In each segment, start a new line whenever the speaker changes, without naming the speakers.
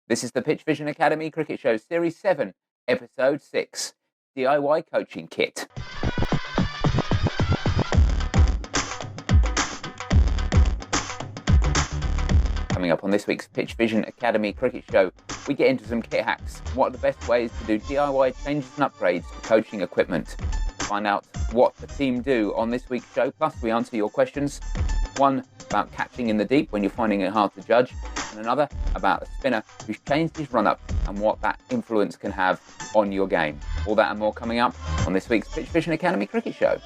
This is the Pitch Vision Academy Cricket Show, Series 7, Episode 6, DIY Coaching Kit. Coming up on this week's Pitch Vision Academy Cricket Show, we get into some kit hacks. What are the best ways to do DIY changes and upgrades to coaching equipment? Find out what the team do on this week's show, plus we answer your questions. One about catching in the deep when you're finding it hard to judge, and another about a spinner who's changed his run-up and what that influence can have on your game. All that and more coming up on this week's Pitch Vision Academy Cricket Show.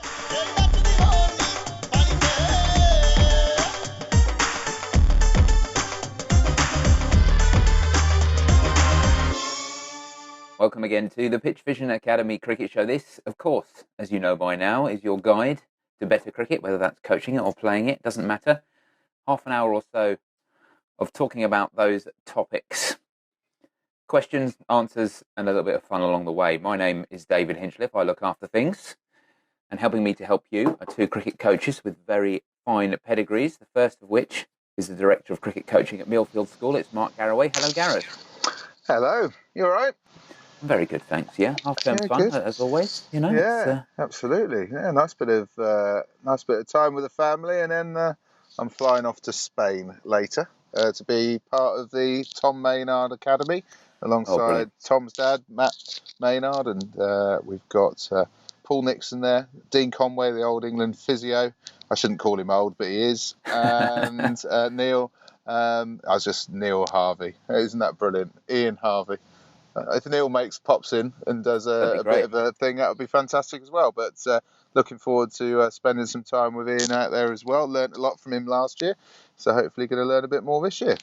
Welcome again to the Pitch Vision Academy Cricket Show. This, of course, as you know by now, is your guide to better cricket, whether that's coaching it or playing it, doesn't matter. Half an hour or so of talking about those topics. Questions, answers, and a little bit of fun along the way. My name is David Hinchliffe. I look after things. And helping me to help you are two cricket coaches with very fine pedigrees, the first of which is the Director of Cricket Coaching at Millfield School. It's Mark Garraway. Hello, Gareth.
Hello. You all right?
Very good, thanks. Yeah, half-term fun, as always. You know.
Yeah, absolutely. Yeah, nice bit of time with the family, and then I'm flying off to Spain later to be part of the Tom Maynard Academy alongside Tom's dad, Matt Maynard, and we've got Paul Nixon there, Dean Conway, the old England physio. I shouldn't call him old, but he is, and Neil. Neil Harvey. Isn't that brilliant? Ian Harvey. If Neil pops in and does a bit of a thing, that would be fantastic as well. But looking forward to spending some time with Ian out there as well. Learned a lot from him last year, so hopefully going to learn a bit more this year.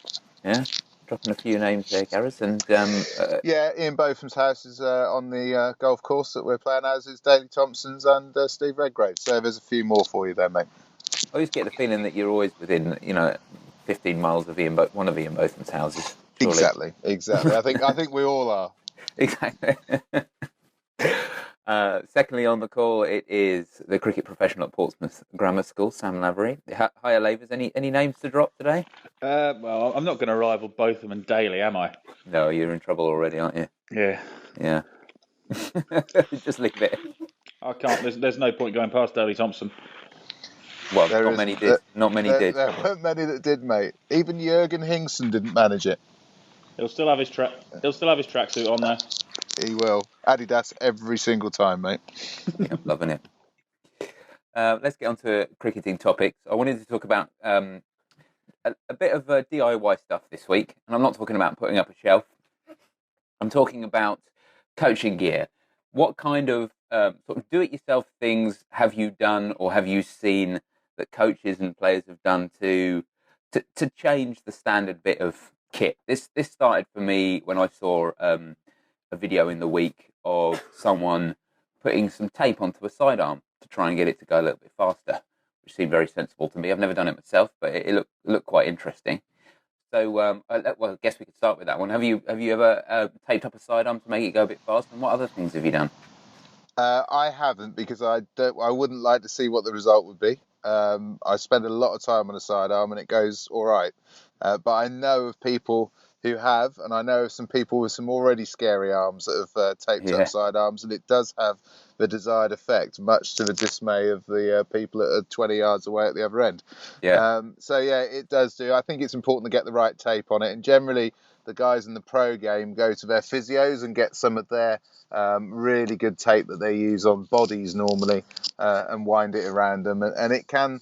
Yeah, dropping a few names there, Gareth. And
Ian Botham's house is on the golf course that we're playing, as is Daley Thompson's and Steve Redgrave. So there's a few more for you there, mate.
I always get the feeling that you're always within, 15 miles of one of Ian Botham's houses. Surely.
Exactly. I think we all are.
Exactly. Secondly on the call, it is the cricket professional at Portsmouth Grammar School, Sam Lavery. Hiya, Lavers. Any names to drop today?
Well, I'm not going to rival Botham and Daley, am I?
No, you're in trouble already, aren't you?
Yeah.
Just leave it.
I can't. There's no point going past Daley Thompson.
Well, not many did.
There weren't many that did, mate. Even Jurgen Hingson didn't manage it.
He'll still have his tracksuit on there.
He will. Adidas every single time, mate.
Yeah, loving it. Let's get on to cricketing topics. I wanted to talk about a bit of DIY stuff this week, and I'm not talking about putting up a shelf. I'm talking about coaching gear. What kind of sort of do-it-yourself things have you done or have you seen that coaches and players have done to change the standard bit of kit? This started for me when I saw a video in the week of someone putting some tape onto a sidearm to try and get it to go a little bit faster, which seemed very sensible to me. I've never done it myself, but it looked quite interesting. So, I guess we could start with that one. Have you ever taped up a sidearm to make it go a bit faster? And what other things have you done?
I haven't, because I wouldn't like to see what the result would be. I spend a lot of time on a sidearm and it goes all right. But I know of people who have, and I know of some people with some already scary arms that have taped up sidearms, and it does have the desired effect, much to the dismay of the people that are 20 yards away at the other end.
Yeah.
It does do. I think it's important to get the right tape on it, and generally the guys in the pro game go to their physios and get some of their really good tape that they use on bodies normally and wind it around them, and it can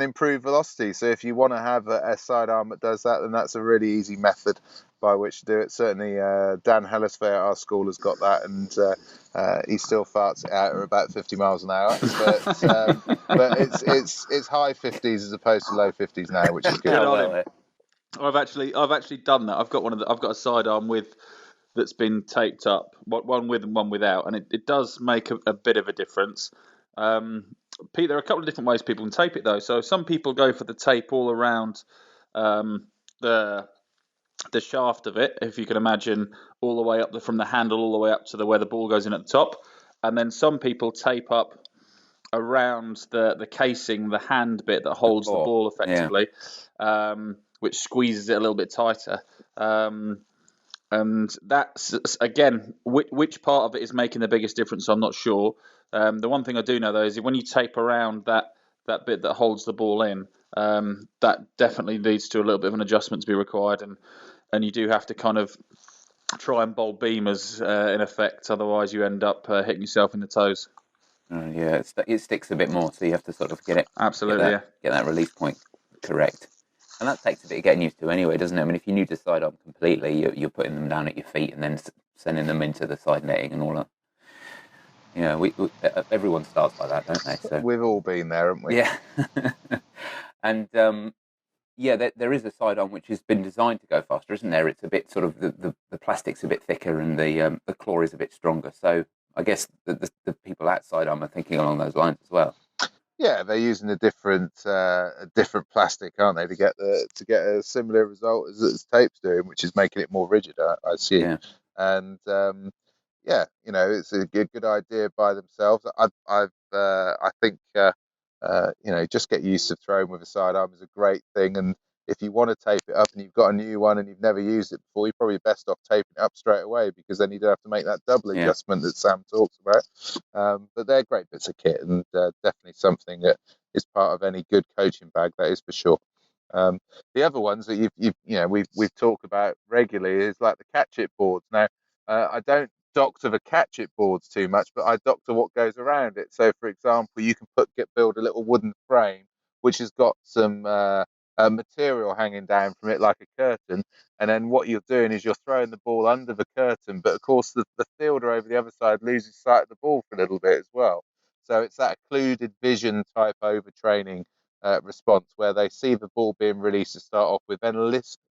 improve velocity. So if you want to have a sidearm that does that, then that's a really easy method by which to do it. Certainly Dan Hellisfair at our school has got that, and he still farts it out at about 50 miles an hour, but it's high 50s as opposed to low 50s now, which is good.
I've actually done that. I've got a sidearm that's been taped up, one with and one without, and it does make a bit of a difference. Pete, there are a couple of different ways people can tape it though. So some people go for the tape all around the shaft of it, if you can imagine, all the way up from the handle all the way up to where the ball goes in at the top, and then some people tape up around the casing, the hand bit that holds the ball effectively. Which squeezes it a little bit tighter. And that's, again, which part of it is making the biggest difference, I'm not sure. The one thing I do know, though, is when you tape around that bit that holds the ball in, that definitely leads to a little bit of an adjustment to be required, and you do have to kind of try and bowl beamers in effect, otherwise you end up hitting yourself in the toes.
Yeah, it sticks a bit more, so you have to sort of get
Absolutely,
that release point correct. And that takes a bit of getting used to anyway, doesn't it? I mean, if you're new to sidearm completely, you're putting them down at your feet and then sending them into the side netting and all that. We everyone starts like that, don't they? So
we've all been there, haven't we?
Yeah. And there is a sidearm which has been designed to go faster, isn't there? It's a bit sort of the plastic's a bit thicker and the claw is a bit stronger. So I guess the people at sidearm are thinking along those lines as well.
Yeah, they're using a different plastic, aren't they, to get a similar result as tape's doing, which is making it more rigid, I assume.
Yeah.
And it's a good idea by themselves. I think just get used to throwing with a sidearm is a great thing. And if you want to tape it up and you've got a new one and you've never used it before, you're probably best off taping it up straight away, because then you don't have to make that double adjustment that Sam talks about. But they're great bits of kit, and definitely something that is part of any good coaching bag, that is for sure. The other ones that we've talked about regularly is like the catch it boards. Now, I don't doctor the catch it boards too much, but I doctor what goes around it. So, for example, you can build a little wooden frame which has got some material hanging down from it like a curtain, and then what you're doing is you're throwing the ball under the curtain, but of course the fielder over the other side loses sight of the ball for a little bit as well. So it's that occluded vision type overtraining response, where they see the ball being released to start off with, then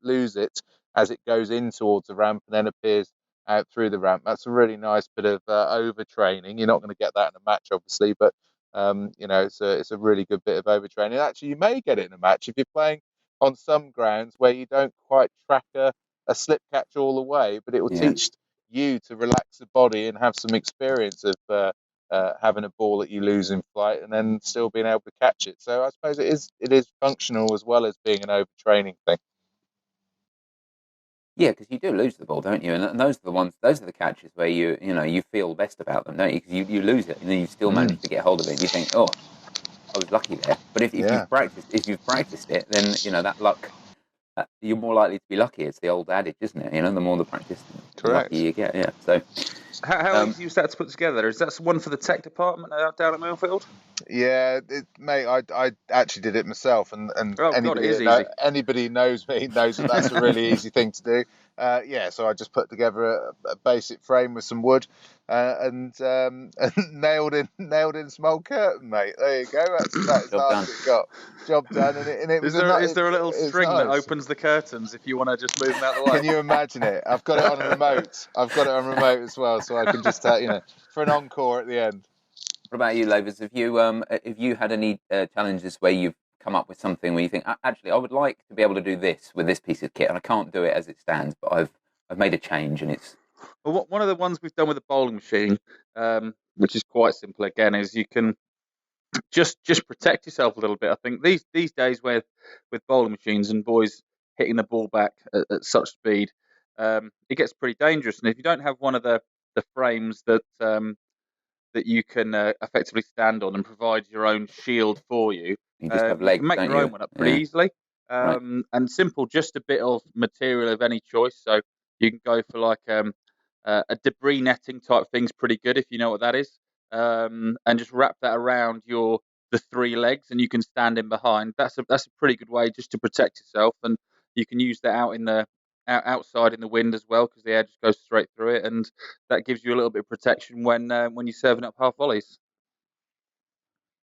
lose it as it goes in towards the ramp and then appears out through the ramp. That's a really nice bit of overtraining. You're not going to get that in a match, obviously, but it's a really good bit of overtraining. Actually, you may get it in a match if you're playing on some grounds where you don't quite track a slip catch all the way, but it will teach you to relax the body and have some experience of having a ball that you lose in flight and then still being able to catch it. So I suppose it is functional as well as being an overtraining thing.
Yeah, because you do lose the ball, don't you? And those are the catches where you feel best about them, don't you? Because you lose it and then you still manage to get hold of it. And you think, oh, I was lucky there. But if you've practiced it, then that luck, you're more likely to be lucky. It's the old adage, isn't it? The more the practice, the luckier you get. Yeah. So
how easy is that to put together? Is that one for the tech department down at Millfield?
Yeah, mate, I actually did it myself, and anybody who knows me knows that that's a really easy thing to do. So I just put together a basic frame with some wood and nailed in some old curtain, mate. There you go. That's
Job done.
it got. Job done. And it was
is there a little string that opens the curtains if you want to just move them out of the way?
Can you imagine it? I've got it on remote. I've got it on remote as well, so I can just for an encore at the end.
What about you, Lovers? Have you had any challenges where you've come up with something where you think, actually, I would like to be able to do this with this piece of kit, and I can't do it as it stands, but I've made a change, and it's...
Well, one of the ones we've done with the bowling machine, which is quite simple again, is you can just protect yourself a little bit. I think these days with bowling machines and boys hitting the ball back at such speed, it gets pretty dangerous. And if you don't have one of the frames that you can effectively stand on and provide your own shield for you.
You just have legs,
you can make your own one up pretty easily. And simple, just a bit of material of any choice. So you can go for like a debris netting type thing's pretty good if you know what that is. And just wrap that around the three legs, and you can stand in behind. That's a pretty good way just to protect yourself, and you can use that out in the outside in the wind as well, because the air just goes straight through it, and that gives you a little bit of protection when you're serving up half volleys.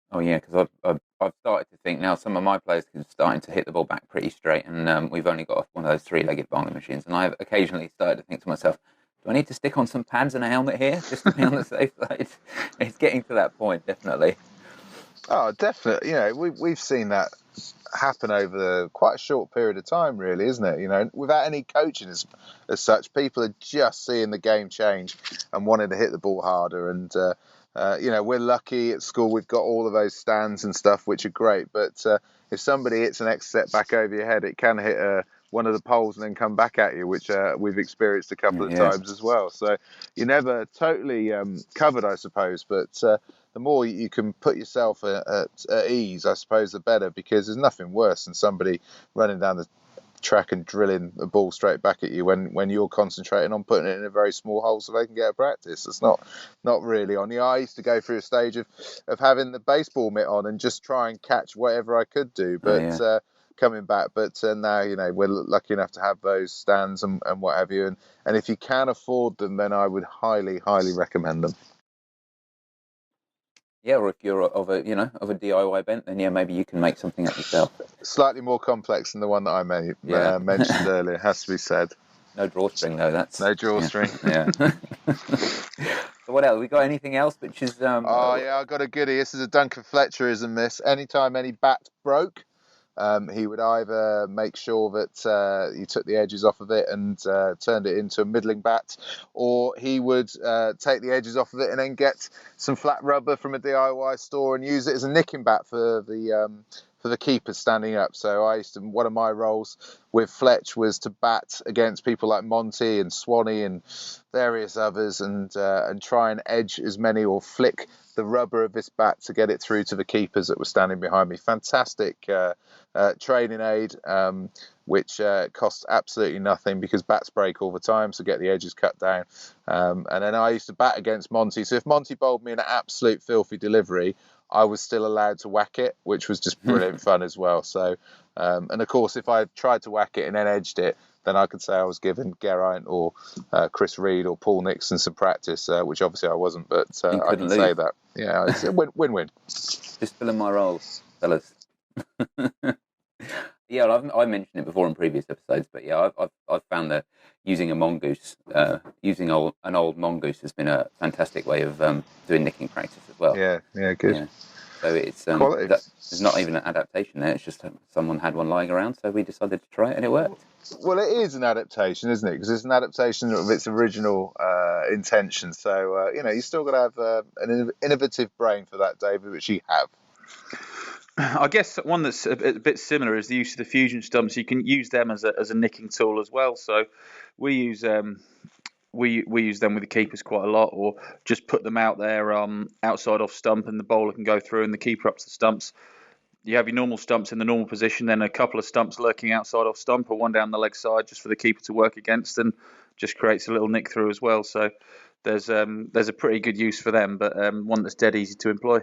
Oh yeah, because I've started to think now some of my players are starting to hit the ball back pretty straight, and we've only got one of those three-legged bowling machines, and I've occasionally started to think to myself, do I need to stick on some pads and a helmet here just to be on the safe side? It's getting to that point, definitely.
Oh, definitely. We've seen that happen over quite a short period of time, really, isn't it? Without any coaching as such, people are just seeing the game change and wanting to hit the ball harder. And we're lucky at school; we've got all of those stands and stuff, which are great. But if somebody hits an extra set back over your head, it can hit one of the poles and then come back at you, which we've experienced a couple of times as well. So you're never totally covered, I suppose, but the more you can put yourself at ease, I suppose, the better, because there's nothing worse than somebody running down the track and drilling the ball straight back at you when you're concentrating on putting it in a very small hole so they can get a practice. It's not really on you. I used to go through a stage of having the baseball mitt on and just try and catch whatever I could do, but coming back. But now, we're lucky enough to have those stands and what have you, and if you can afford them, then I would highly recommend them.
Yeah, or if you're of a DIY bent, then maybe you can make something up yourself.
Slightly more complex than the one that I mentioned earlier, has to be said.
No drawstring though. That's
no drawstring.
Yeah. So what else? We got anything else which is?
I got a goodie. This is a Duncan Fletcherism. This anytime any bat broke, he would either make sure that you took the edges off of it and turned it into a middling bat, or he would take the edges off of it and then get some flat rubber from a DIY store and use it as a nicking bat for the keepers standing up. So one of my roles with Fletch was to bat against people like Monty and Swanee and various others, and try and edge as many, or flick the rubber of this bat to get it through to the keepers that were standing behind me. Fantastic training aid, which costs absolutely nothing, because bats break all the time, so get the edges cut down. And then I used to bat against Monty, so if Monty bowled me an absolute filthy delivery, I was still allowed to whack it, which was just brilliant fun as well. So, and of course, if I tried to whack it and then edged it, then I could say I was giving Geraint or Chris Reed or Paul Nixon some practice, which obviously I wasn't, but I can say that. Yeah, it's a win-win.
Just filling my roles, fellas. Yeah, I mentioned it before in previous episodes, but yeah, I've found that using a mongoose, using an old mongoose has been a fantastic way of doing nicking practice as well.
Yeah, good.
Yeah. So it's there's not even an adaptation there. It's just someone had one lying around, so we decided to try it, and it worked.
Well, it is an adaptation, isn't it? Because it's an adaptation of its original intention. So you still got to have an innovative brain for that, David, which you have.
I guess one that's a bit similar is the use of the fusion stumps. You can use them as a nicking tool as well. So we use we use them with the keepers quite a lot, or just put them out there outside off stump, and the bowler can go through and the keeper up to the stumps. You have your normal stumps in the normal position, then a couple of stumps lurking outside off stump, or one down the leg side just for the keeper to work against, and just creates a little nick through as well. So there's a pretty good use for them, but one that's dead easy to employ.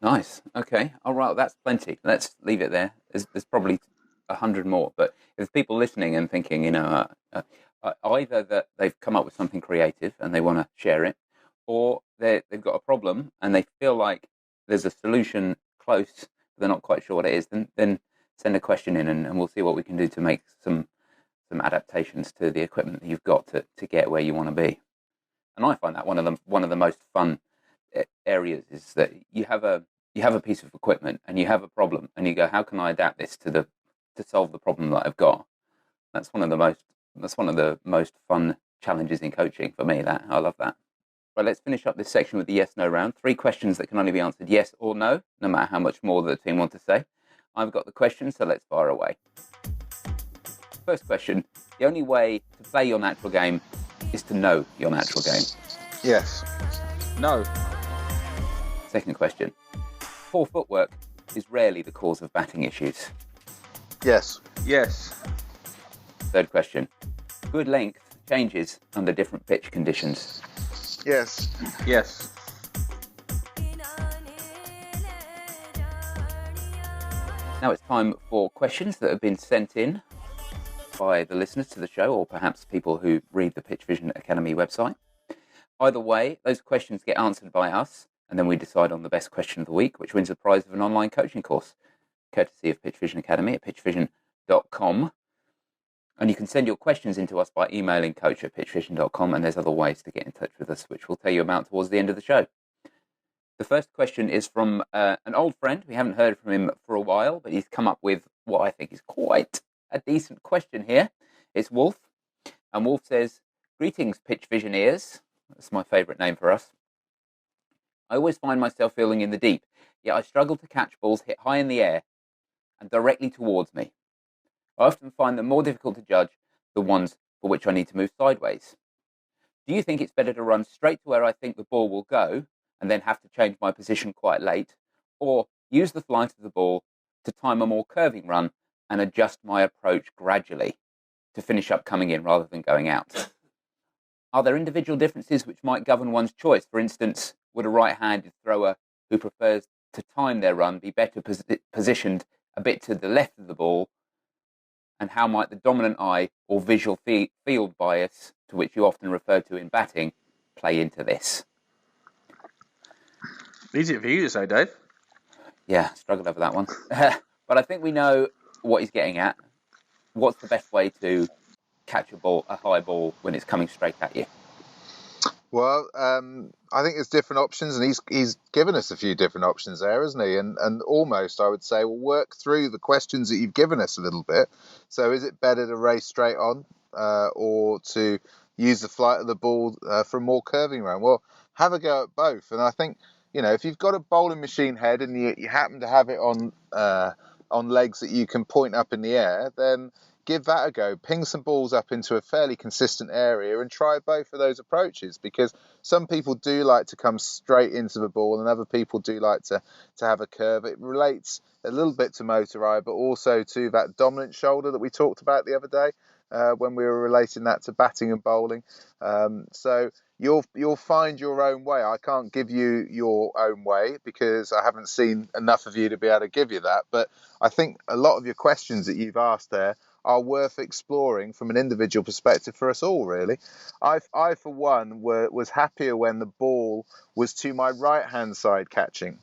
Nice. Okay. All right. That's plenty. Let's leave it there. There's probably 100 more, but if people listening and thinking, either that they've come up with something creative and they want to share it, or they've got a problem and they feel like there's a solution close, but they're not quite sure what it is, then send a question in, and we'll see what we can do to make some adaptations to the equipment that you've got to get where you want to be. And I find that one of the most fun areas is that you have a piece of equipment and you have a problem, and you go, how can I adapt this to solve the problem that I've got? That's one of the most fun challenges in coaching for me. That I love that. Right, let's finish up this section with the yes/no round. 3 questions that can only be answered yes or no, no matter how much more the team want to say. I've got the questions, so let's fire away. First question: the only way to play your natural game is to know your natural game.
Yes.
No.
Second question: poor footwork is rarely the cause of batting issues.
Yes.
Yes.
Third question: good length changes under different pitch conditions.
Yes.
Yes.
Now it's time for questions that have been sent in by the listeners to the show, or perhaps people who read the Pitch Vision Academy website. Either way, those questions get answered by us, and then we decide on the best question of the week, which wins the prize of an online coaching course, courtesy of Pitch Vision Academy at pitchvision.com. And you can send your questions in to us by emailing coach@pitchvision.com, and there's other ways to get in touch with us, which we'll tell you about towards the end of the show. The first question is from an old friend. We haven't heard from him for a while, but he's come up with what I think is quite a decent question here. It's Wolf, and Wolf says, "Greetings, Pitch Visioneers." That's my favourite name for us. "I always find myself feeling in the deep, yet I struggle to catch balls hit high in the air and directly towards me. I often find them more difficult to judge the ones for which I need to move sideways. Do you think it's better to run straight to where I think the ball will go and then have to change my position quite late, or use the flight of the ball to time a more curving run and adjust my approach gradually to finish up coming in rather than going out? Are there individual differences which might govern one's choice? For instance, would a right-handed thrower who prefers to time their run be better positioned a bit to the left of the ball? And how might the dominant eye or visual field bias, to which you often refer to in batting, play into this?
Easy for you to say, Dave.
Yeah, struggled over that one. But I think we know what he's getting at. What's the best way to catch a high ball when it's coming straight at you?
Well, I think there's different options, and he's given us a few different options there, hasn't he? And almost, I would say, we'll work through the questions that you've given us a little bit. So, is it better to race straight on, or to use the flight of the ball for a more curving run? Well, have a go at both. And I think, if you've got a bowling machine head and you happen to have it on legs that you can point up in the air, then give that a go. Ping some balls up into a fairly consistent area and try both of those approaches, because some people do like to come straight into the ball and other people do like to have a curve. It relates a little bit to motor eye, but also to that dominant shoulder that we talked about the other day when we were relating that to batting and bowling. So you'll find your own way. I can't give you your own way because I haven't seen enough of you to be able to give you that. But I think a lot of your questions that you've asked there are worth exploring from an individual perspective for us all, really. I for one, was happier when the ball was to my right-hand side catching.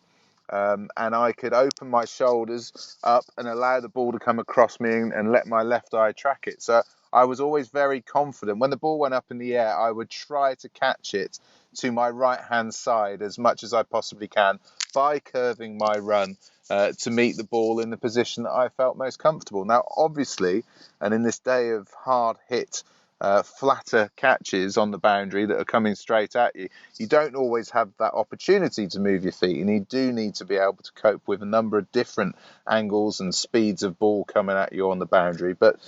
And I could open my shoulders up and allow the ball to come across me and let my left eye track it. So I was always very confident. When the ball went up in the air, I would try to catch it to my right-hand side as much as I possibly can by curving my run to meet the ball in the position that I felt most comfortable. Now, obviously, and in this day of hard hit, flatter catches on the boundary that are coming straight at you, you don't always have that opportunity to move your feet, and you do need to be able to cope with a number of different angles and speeds of ball coming at you on the boundary. But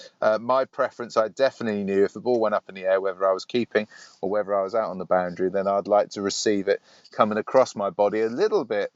my preference, I definitely knew if the ball went up in the air, whether I was keeping or whether I was out on the boundary, then I'd like to receive it coming across my body a little bit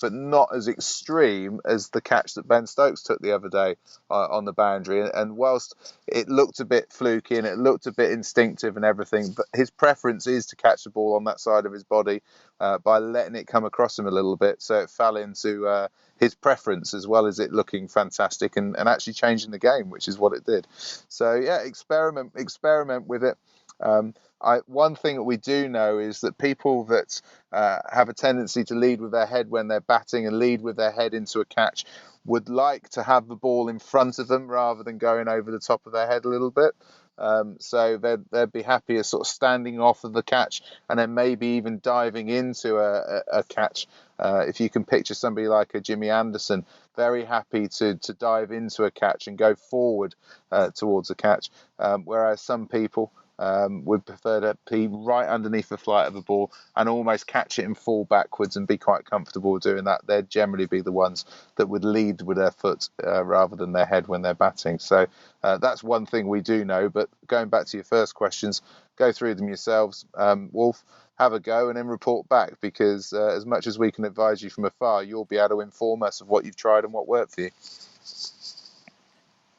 but not as extreme as the catch that Ben Stokes took the other day on the boundary. And whilst it looked a bit fluky and it looked a bit instinctive and everything, but his preference is to catch the ball on that side of his body by letting it come across him a little bit, so it fell into his preference as well as it looking fantastic and actually changing the game, which is what it did. So yeah, experiment with it. One thing that we do know is that people that have a tendency to lead with their head when they're batting and lead with their head into a catch would like to have the ball in front of them rather than going over the top of their head a little bit. So they'd be happier sort of standing off of the catch and then maybe even diving into a catch. If you can picture somebody like a Jimmy Anderson, very happy to dive into a catch and go forward towards a catch, whereas some people would prefer to be right underneath the flight of the ball and almost catch it and fall backwards and be quite comfortable doing that. They'd generally be the ones that would lead with their foot rather than their head when they're batting. So that's one thing we do know. But going back to your first questions, go through them yourselves. Wolf, have a go and then report back, because as much as we can advise you from afar, you'll be able to inform us of what you've tried and what worked for you.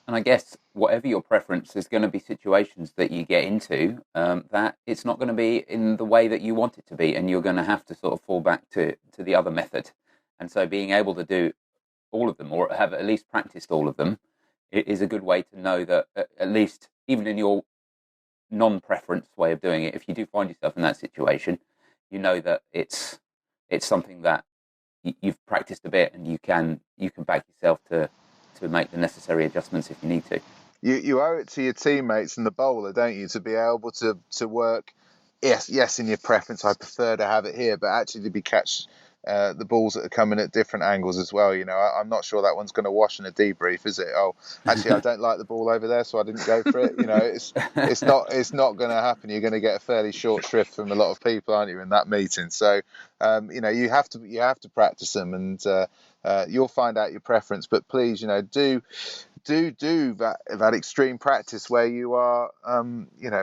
And I guess whatever your preference, there's going to be situations that you get into that it's not going to be in the way that you want it to be, and you're going to have to sort of fall back to the other method. And so being able to do all of them, or have at least practiced all of them, is a good way to know that at least, even in your non-preference way of doing it, if you do find yourself in that situation, you know that it's something that you've practiced a bit, and you can back yourself to make the necessary adjustments if you need to.
You owe it to your teammates and the bowler, don't you, to be able to work. Yes, in your preference, I prefer to have it here, but actually to be catch the balls that are coming at different angles as well. I'm not sure that one's going to wash in a debrief, is it? Oh, actually, I don't like the ball over there, so I didn't go for it. It's not going to happen. You're going to get a fairly short shrift from a lot of people, aren't you, in that meeting? So, you have to practice them, and you'll find out your preference. But please, do that extreme practice where you are,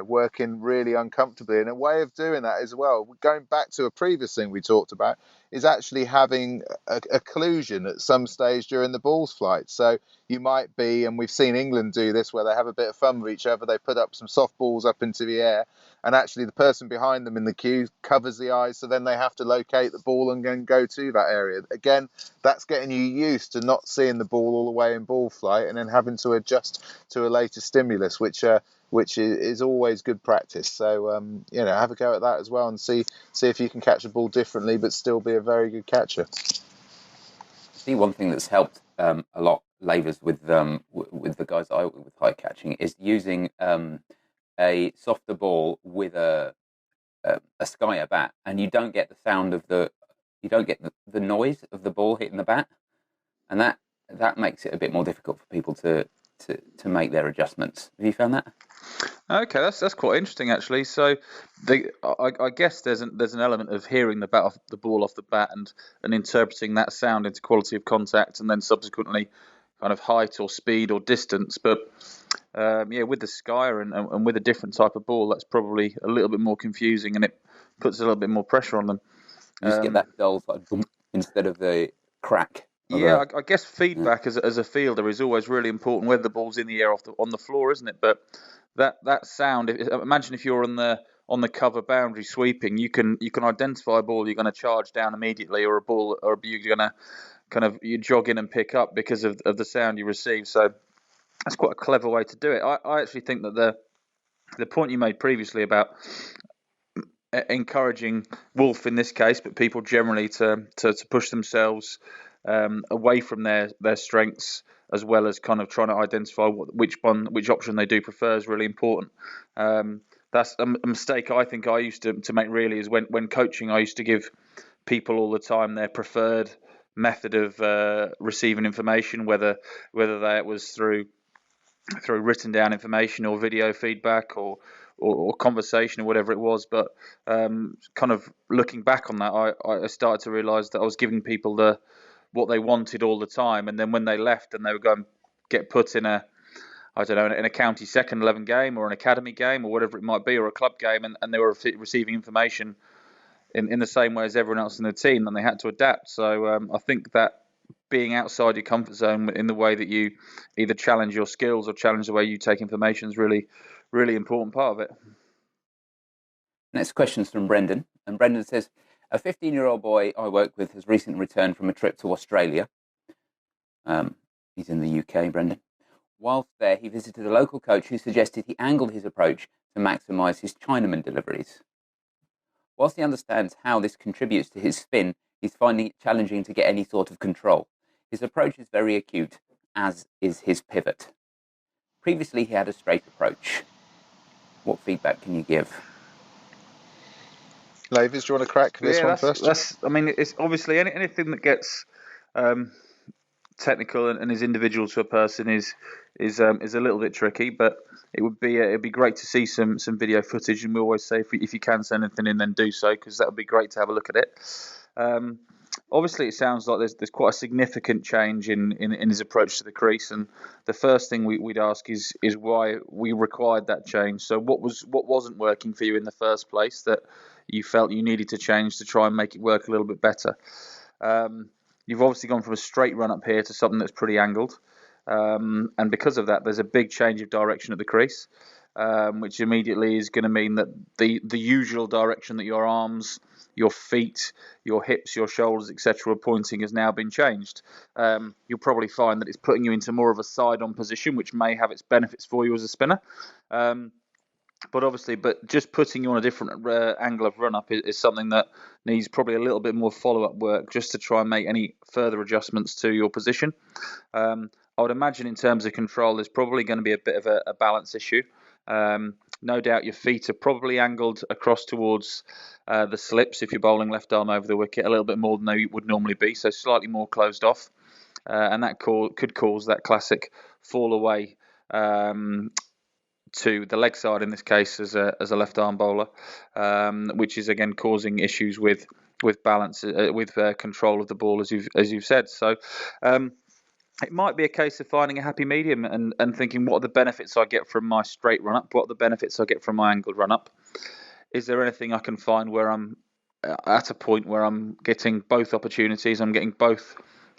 working really uncomfortably. And a way of doing that as well, going back to a previous thing we talked about, is actually having a occlusion at some stage during the ball's flight. So you might be, and we've seen England do this, where they have a bit of fun with each other. They put up some soft balls up into the air, and actually the person behind them in the queue covers the eyes, so then they have to locate the ball and then go to that area. Again, that's getting you used to not seeing the ball all the way in ball flight, and then having to adjust to a later stimulus, which is always good practice. So have a go at that as well, and see if you can catch a ball differently but still be a very good catcher.
I see one thing that's helped a lot, Lavers, with the guys I work with high catching, is using a softer ball with a Skyer bat, and you don't get the sound of the noise of the ball hitting the bat, and that makes it a bit more difficult for people to make their adjustments. Have you found that?
Okay, that's quite interesting actually. So, I guess there's an element of hearing the ball off the bat and interpreting that sound into quality of contact, and then subsequently kind of height or speed or distance. But with the Skyer and with a different type of ball, that's probably a little bit more confusing, and it puts a little bit more pressure on them.
You just get that dull sort of boom instead of the crack.
Yeah, I guess feedback as a fielder is always really important, whether the ball's in the air on the floor, isn't it? But that sound. Imagine if you're on the cover boundary sweeping, you can identify a ball you're going to charge down immediately, or a ball or you're going to you jog in and pick up because of the sound you receive. So that's quite a clever way to do it. I actually think that the point you made previously about encouraging Wolf in this case, but people generally to push themselves away from their strengths, as well as kind of trying to identify which option they do prefer, is really important. That's a mistake I think I used to make, really, is when coaching, I used to give people all the time their preferred method of receiving information, whether that was through written down information or video feedback or conversation or whatever it was. But kind of looking back on that, I started to realise that I was giving people what they wanted all the time, and then when they left and they were going to get put in a county second 11 game or an academy game or whatever it might be, or a club game, and they were receiving information in the same way as everyone else in the team, and they had to adapt. So I think that being outside your comfort zone in the way that you either challenge your skills or challenge the way you take information is really, really important part of it.
Next question is from Brendan, and Brendan says, a 15-year-old boy I work with has recently returned from a trip to Australia. He's in the UK, Brendan. Whilst there, he visited a local coach who suggested he angled his approach to maximise his Chinaman deliveries. Whilst he understands how this contributes to his spin, he's finding it challenging to get any sort of control. His approach is very acute, as is his pivot. Previously, he had a straight approach. What feedback can you give?
Lavers, do you want to crack this one first?
It's obviously anything that gets technical and is individual to a person is a little bit tricky, but it'd be great to see some video footage, and we always say if you can send anything in, then do so, because that would be great to have a look at it. Obviously, it sounds like there's quite a significant change in his approach to the crease, and the first thing we'd ask is why we required that change. So what wasn't working for you in the first place that you felt you needed to change to try and make it work a little bit better? You've obviously gone from a straight run up here to something that's pretty angled, and because of that, there's a big change of direction at the crease, which immediately is going to mean that the usual direction that your arms, your feet, your hips, your shoulders, etc. are pointing has now been changed. You'll probably find that it's putting you into more of a side-on position, which may have its benefits for you as a spinner. But just putting you on a different angle of run-up is something that needs probably a little bit more follow-up work, just to try and make any further adjustments to your position. I would imagine in terms of control, there's probably going to be a bit of a balance issue. No doubt your feet are probably angled across towards the slips if you're bowling left arm over the wicket, a little bit more than they would normally be, so slightly more closed off. And that could cause that classic fall away to the leg side in this case as a left arm bowler, which is again causing issues with balance, with control of the ball, as you've said. So it might be a case of finding a happy medium and thinking, what are the benefits I get from my straight run up? What are the benefits I get from my angled run up? Is there anything I can find where I'm at a point where I'm getting both opportunities, I'm getting both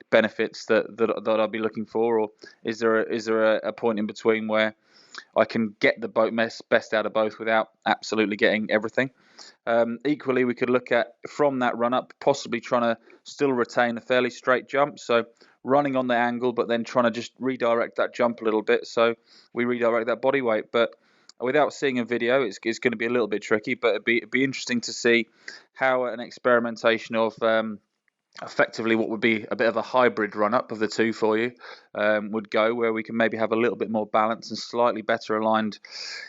benefits that I'll be looking for, or is there a point in between where I can get the best out of both without absolutely getting everything? Equally, we could look at, from that run up, possibly trying to still retain a fairly straight jump, so running on the angle but then trying to just redirect that jump a little bit, so we redirect that body weight. But without seeing a video, it's going to be a little bit tricky, but it'd be interesting to see how an experimentation of effectively what would be a bit of a hybrid run up of the two for you would go, where we can maybe have a little bit more balance and slightly better aligned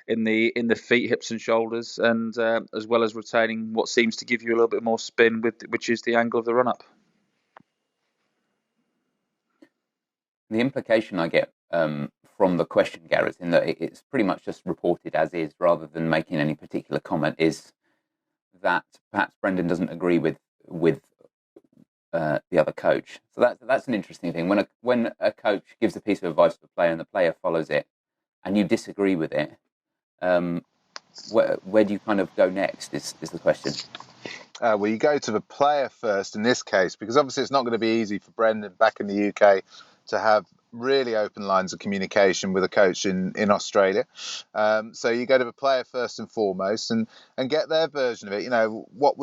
in the feet, hips and shoulders, and as well as retaining what seems to give you a little bit more spin, which is the angle of the run up.
The implication I get from the question, Gareth, in that it's pretty much just reported as is rather than making any particular comment, is that perhaps Brendan doesn't agree with the other coach. So that's an interesting thing. When a coach gives a piece of advice to a player and the player follows it, and you disagree with it, where do you kind of go next? Is the question.
Well, you go to the player first in this case, because obviously it's not going to be easy for Brendan back in the UK to have really open lines of communication with a coach in Australia. So you go to the player first and foremost and get their version of it. You know, what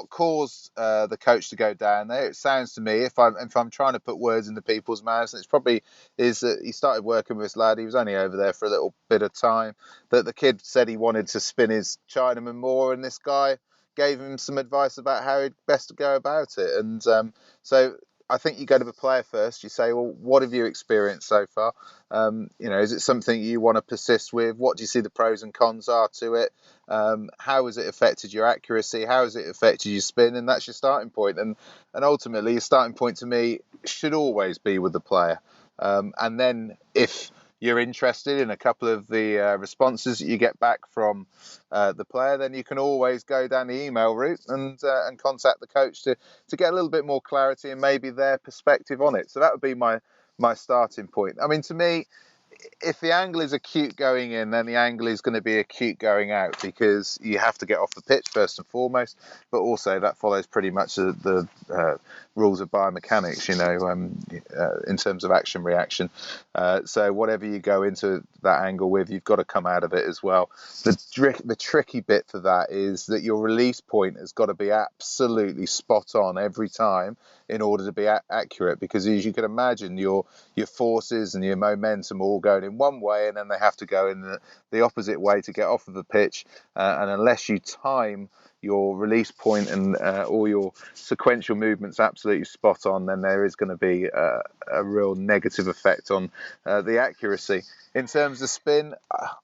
caused the coach to go down there? It sounds to me, if I'm trying to put words into people's mouths, it's probably is that he started working with this lad. He was only over there for a little bit of time. That the kid said he wanted to spin his Chinaman more, and this guy gave him some advice about how he'd best to go about it. And so I think you go to the player first. You say, well, what have you experienced so far? Is it something you want to persist with? What do you see the pros and cons are to it? How has it affected your accuracy? How has it affected your spin? And that's your starting point. And ultimately, your starting point to me should always be with the player. And then if you're interested in a couple of the responses that you get back from the player, then you can always go down the email route and contact the coach to get a little bit more clarity and maybe their perspective on it. So that would be my starting point. I mean, to me, if the angle is acute going in, then the angle is going to be acute going out, because you have to get off the pitch first and foremost, but also that follows pretty much the rules of biomechanics, in terms of action reaction. So whatever you go into that angle with, you've got to come out of it as well. The tricky bit for that is that your release point has got to be absolutely spot on every time in order to be accurate, because as you can imagine, your forces and your momentum all going in one way, and then they have to go in the opposite way to get off of the pitch, and unless you time your release point and all your sequential movements absolutely spot on, then there is going to be a real negative effect on the accuracy. In terms of spin,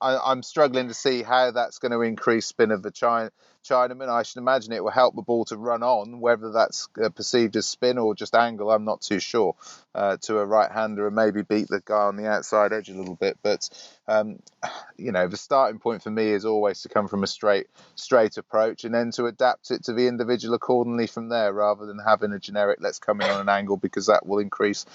I'm struggling to see how that's going to increase spin of the Chinaman. I should imagine it will help the ball to run on, whether that's perceived as spin or just angle, I'm not too sure, to a right-hander, and maybe beat the guy on the outside edge a little bit. But the starting point for me is always to come from a straight approach, and then to adapt it to the individual accordingly from there, rather than having a generic let's come in on an angle, because that will increase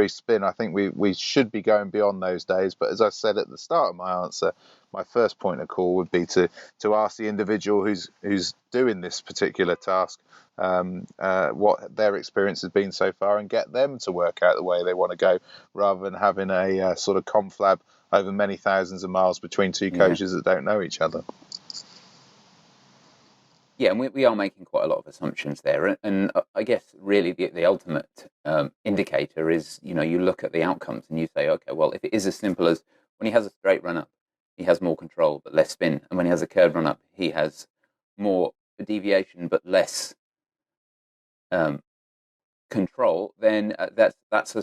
spin. I think we should be going beyond those days. But as I said at the start of my answer, my first point of call would be to ask the individual who's doing this particular task what their experience has been so far, and get them to work out the way they want to go, rather than having a sort of conflab over many thousands of miles between two coaches that don't know each other.
Yeah, and we are making quite a lot of assumptions there. And I guess really the ultimate indicator is, you look at the outcomes and you say, okay, well, if it is as simple as when he has a straight run up, he has more control but less spin. And when he has a curved run up, he has more deviation but less control, then that's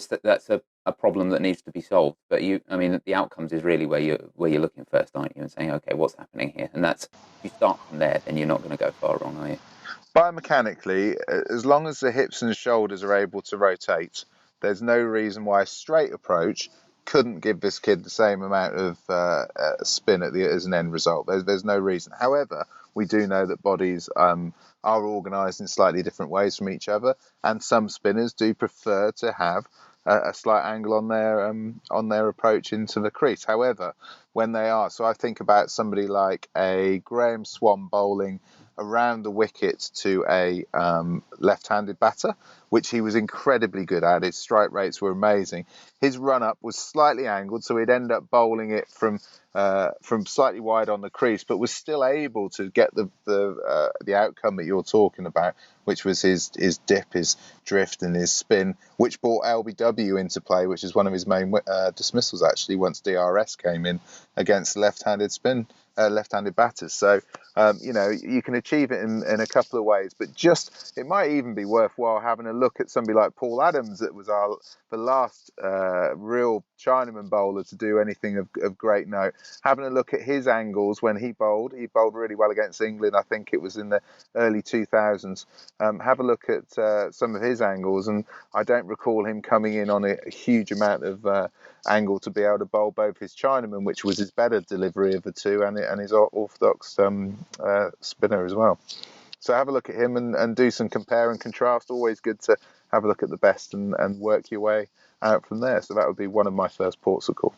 a problem that needs to be solved. But the outcomes is really where you're looking first, aren't you? And saying, okay, what's happening here? And that's, if you start from there, then you're not going to go far wrong, are you?
Biomechanically, as long as the hips and shoulders are able to rotate, there's no reason why a straight approach couldn't give this kid the same amount of spin as an end result. There's no reason. However, we do know that bodies are organised in slightly different ways from each other, and some spinners do prefer to have a slight angle on their approach into the crease. However, when they are, so I think about somebody like a Graham Swan bowling around the wicket to a left-handed batter, which he was incredibly good at. His strike rates were amazing. His run-up was slightly angled, so he'd end up bowling it from slightly wide on the crease, but was still able to get the outcome that you're talking about, which was his dip, his drift, and his spin, which brought LBW into play, which is one of his main dismissals actually once DRS came in against left-handed batters. So you can achieve it in a couple of ways, but it might even be worthwhile having a look at somebody like Paul Adams, that was the last real Chinaman bowler to do anything of great note. Having a look at his angles when he bowled really well against England. I think it was in the early 2000s. Have a look at some of his angles, and I don't recall him coming in on a huge amount of angle to be able to bowl both his Chinaman, which was his better delivery of the two, and his orthodox spinner as well. So have a look at him and do some compare and contrast. Always good to have a look at the best and work your way out from there. So that would be one of my first ports of call.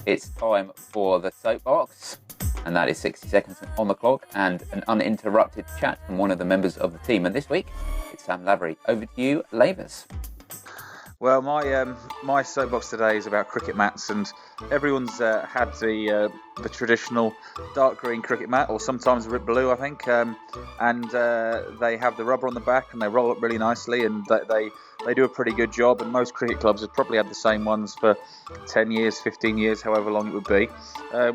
It's time for the soapbox, and that is 60 seconds on the clock and an uninterrupted chat from one of the members of the team. And this week, it's Sam Lavery. Over to you, Lavers.
Well, my soapbox today is about cricket mats, and everyone's had the traditional dark green cricket mat, or sometimes a blue, I think, and they have the rubber on the back, and they roll up really nicely, and they do a pretty good job. And most cricket clubs have probably had the same ones for 10 years, 15 years, however long it would be.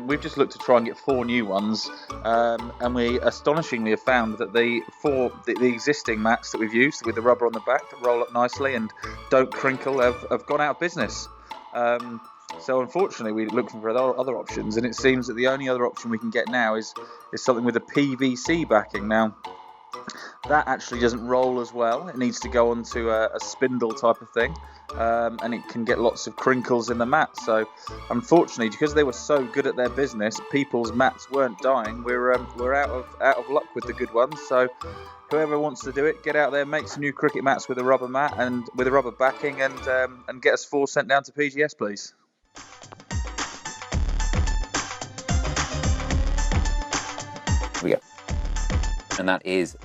We've just looked to try and get 4 new ones, and we astonishingly have found that the existing mats that we've used with the rubber on the back that roll up nicely and don't crinkle have gone out of business. So unfortunately, we're looking for other options, and it seems that the only other option we can get now is something with a PVC backing. Now, that actually doesn't roll as well. It needs to go onto a spindle type of thing, and it can get lots of crinkles in the mat. So unfortunately, because they were so good at their business, people's mats weren't dying. We're out of luck with the good ones. So whoever wants to do it, get out there, make some new cricket mats with a rubber mat and with a rubber backing, and get us 4 sent down to PGS, please.
Here we go. And that is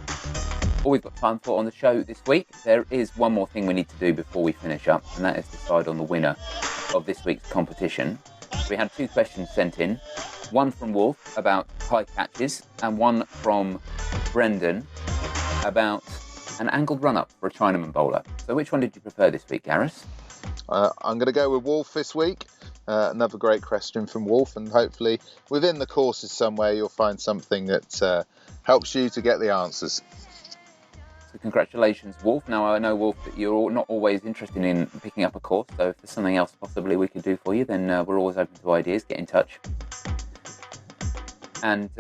all we've got time for on the show this week. There is one more thing we need to do before we finish up, and that is decide on the winner of this week's competition. We had 2 questions sent in, one from Wolf about high catches, and one from Brendan about an angled run-up for a Chinaman bowler. So which one did you prefer this week, Gareth?
I'm going to go with Wolf this week. Another great question from Wolf, and hopefully within the courses somewhere you'll find something that helps you to get the answers.
So congratulations, Wolf. Now, I know, Wolf, that you're not always interested in picking up a course, so if there's something else possibly we could do for you, then we're always open to ideas. Get in touch. And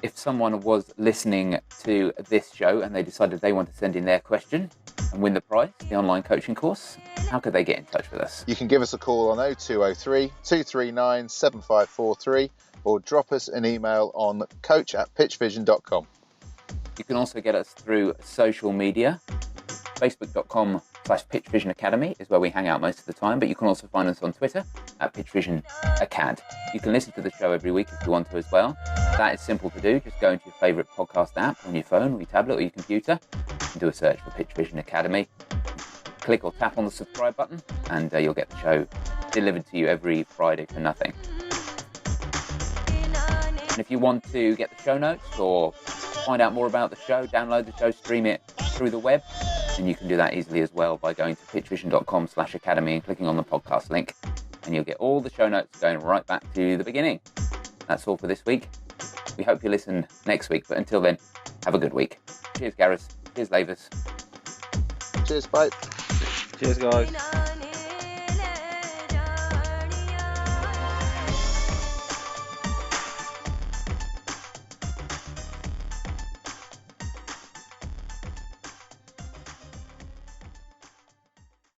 if someone was listening to this show and they decided they want to send in their question and win the prize, the online coaching course, how could they get in touch with us?
You can give us a call on 0203 239 7543 or drop us an email on coach@pitchvision.com.
You can also get us through social media. Facebook.com/Pitchvision Academy is where we hang out most of the time, but you can also find us on Twitter @Pitchvision Acad. You can listen to the show every week if you want to as well. That is simple to do. Just go into your favourite podcast app on your phone or your tablet or your computer and do a search for Pitchvision Academy. Click or tap on the subscribe button and you'll get the show delivered to you every Friday for nothing. And if you want to get the show notes or find out more about the show, download the show, stream it through the web, and you can do that easily as well by going to pitchvision.com/academy and clicking on the podcast link, and you'll get all the show notes going right back to the beginning. That's all for this week. We hope you listen next week, but until then, have a good week. Cheers, Gareth. Cheers, Lavers.
Cheers, bye.
Cheers, guys.